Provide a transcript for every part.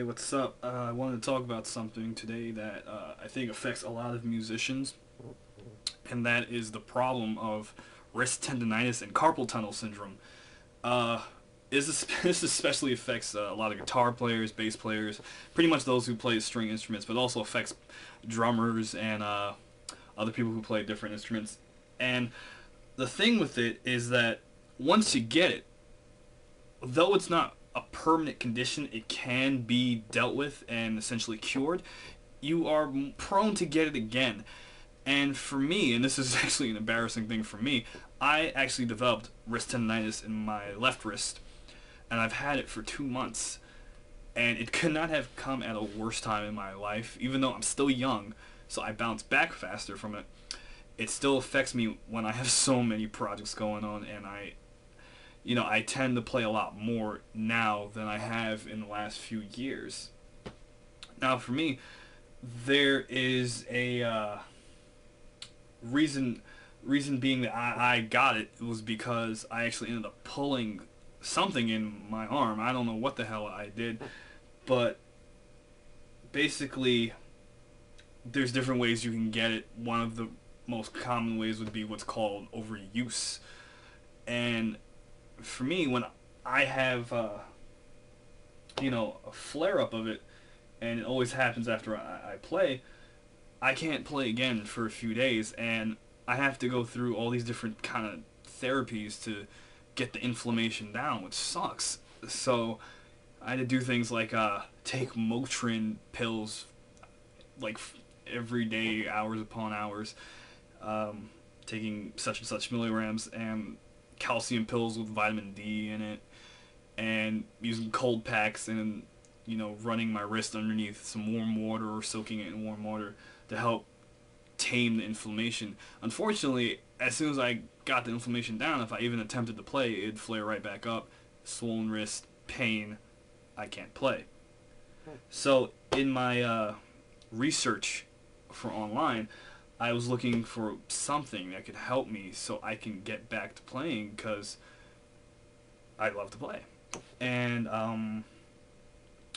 Hey, what's up? I wanted to talk about something today that I think affects a lot of musicians, and that is the problem of wrist tendonitis and carpal tunnel syndrome. Uh, this especially affects a lot of guitar players, bass players, pretty much those who play string instruments, but also affects drummers and other people who play different instruments. And the thing with it is that once you get it, though it's not a permanent condition, it can be dealt with and essentially cured. You are prone to get it again. And for me, and this is actually an embarrassing thing for me, I actually developed wrist tendonitis in my left wrist, and I've had it for 2 months. And it could not have come at a worse time in my life, even though I'm still young, so I bounce back faster from it. It still affects me when I have so many projects going on, and I tend to play a lot more now than I have in the last few years. Now, for me, there is a reason. Reason being that I got it was because I actually ended up pulling something in my arm. I don't know what the hell I did, but basically, there's different ways you can get it. One of the most common ways would be what's called overuse. And for me, when I have a flare up of it, and it always happens after I play, I can't play again for a few days, and I have to go through all these different kind of therapies to get the inflammation down, which sucks. So I had to do things like take Motrin pills like every day, hours upon hours, taking such and such milligrams, and calcium pills with vitamin D in it, and using cold packs, and running my wrist underneath some warm water or soaking it in warm water to help tame the inflammation. Unfortunately, as soon as I got the inflammation down, if I even attempted to play, it'd flare right back up. Swollen wrist, pain, I can't play. So in my research for online, I was looking for something that could help me so I can get back to playing because I love to play. And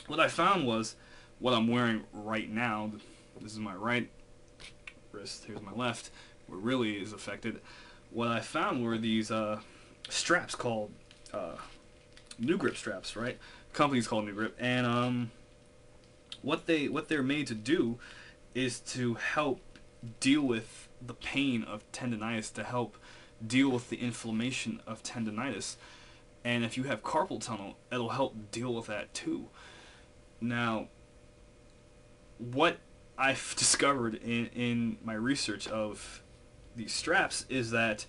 what I found was what I'm wearing right now. This is my right wrist. Here's my left, where really is affected. What I found were these straps called New Grip straps. Right, the company's called New Grip, and what they're made to do is to help deal with the pain of tendonitis, to help deal with the inflammation of tendonitis. And if you have carpal tunnel, it'll help deal with that too. Now, what I've discovered in my research of these straps is that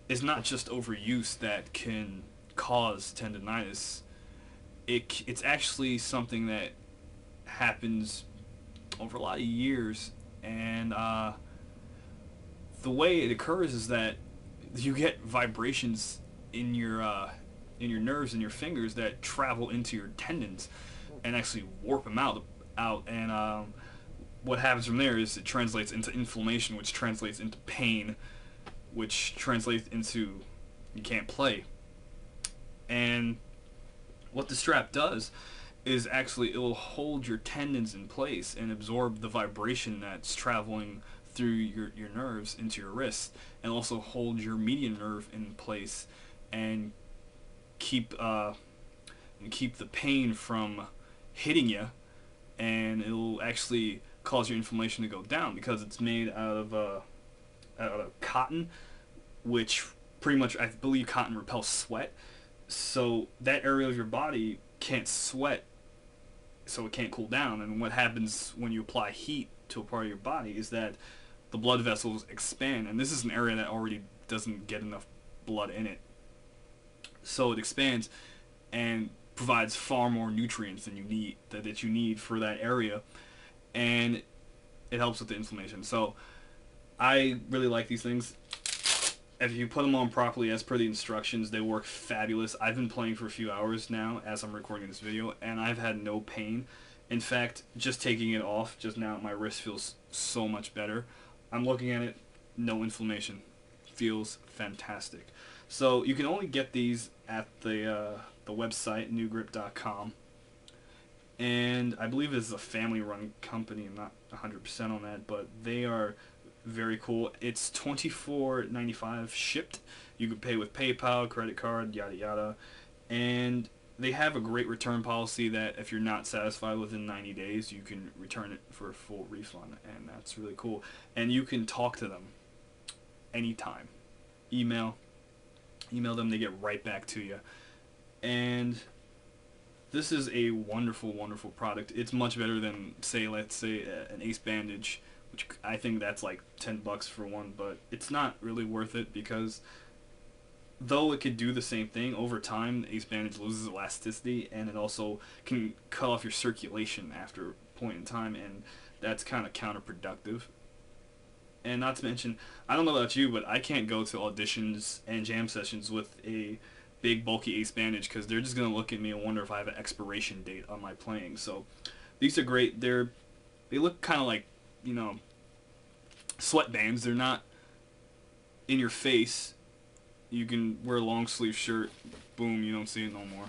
it's not just overuse that can cause tendonitis. It's actually something that happens over a lot of years, and the way it occurs is that you get vibrations in your nerves and your fingers that travel into your tendons and actually warp them out. And what happens from there is it translates into inflammation, which translates into pain, which translates into you can't play. And what the strap does is actually it will hold your tendons in place and absorb the vibration that's traveling through your nerves into your wrist, and also hold your median nerve in place and keep keep the pain from hitting you, and it'll actually cause your inflammation to go down because it's made out of cotton, which pretty much I believe cotton repels sweat. So that area of your body can't sweat, so it can't cool down. And what happens when you apply heat to a part of your body is that the blood vessels expand, and this is an area that already doesn't get enough blood in it. So it expands and provides far more nutrients than you need for that area, and it helps with the inflammation. So I really like these things. If you put them on properly as per the instructions, they work fabulous. I've been playing for a few hours now as I'm recording this video, and I've had no pain. In fact, just taking it off just now, my wrist feels so much better. I'm looking at it, no inflammation. Feels fantastic. So you can only get these at the website newgrip.com. and I believe it's a family-run company. I'm not 100% on that, but they are very cool. It's $24.95 shipped. You can pay with PayPal, credit card, yada yada, and they have a great return policy that if you're not satisfied within 90 days, you can return it for a full refund, and that's really cool. And you can talk to them anytime. Email, email them, they get right back to you. And this is a wonderful, wonderful product. It's much better than, say, let's say, an Ace Bandage, which I think that's like $10 for one, but it's not really worth it because though it could do the same thing over time, Ace Bandage loses elasticity, and it also can cut off your circulation after a point in time, and that's kind of counterproductive. And not to mention, I don't know about you, but I can't go to auditions and jam sessions with a big bulky Ace Bandage because they're just gonna look at me and wonder if I have an expiration date on my playing. So these are great. They look kind of like, you know, sweatbands. They're not in your face. You can wear a long sleeve shirt, boom, you don't see it no more.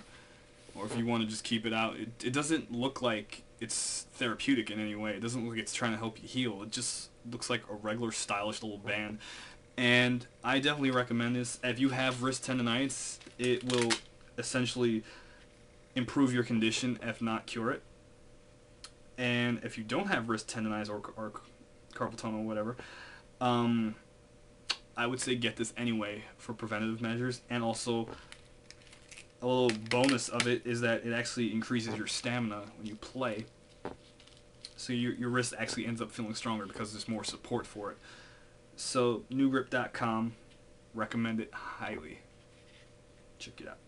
Or if you want to just keep it out, it doesn't look like it's therapeutic in any way. It doesn't look like it's trying to help you heal. It just looks like a regular stylish little band. And I definitely recommend this. If you have wrist tendonitis, it will essentially improve your condition, if not cure it. And if you don't have wrist tendonitis or carpal tunnel or whatever, I would say get this anyway for preventative measures. And also, a little bonus of it is that it actually increases your stamina when you play. So your wrist actually ends up feeling stronger because there's more support for it. So, newgrip.com, recommend it highly. Check it out.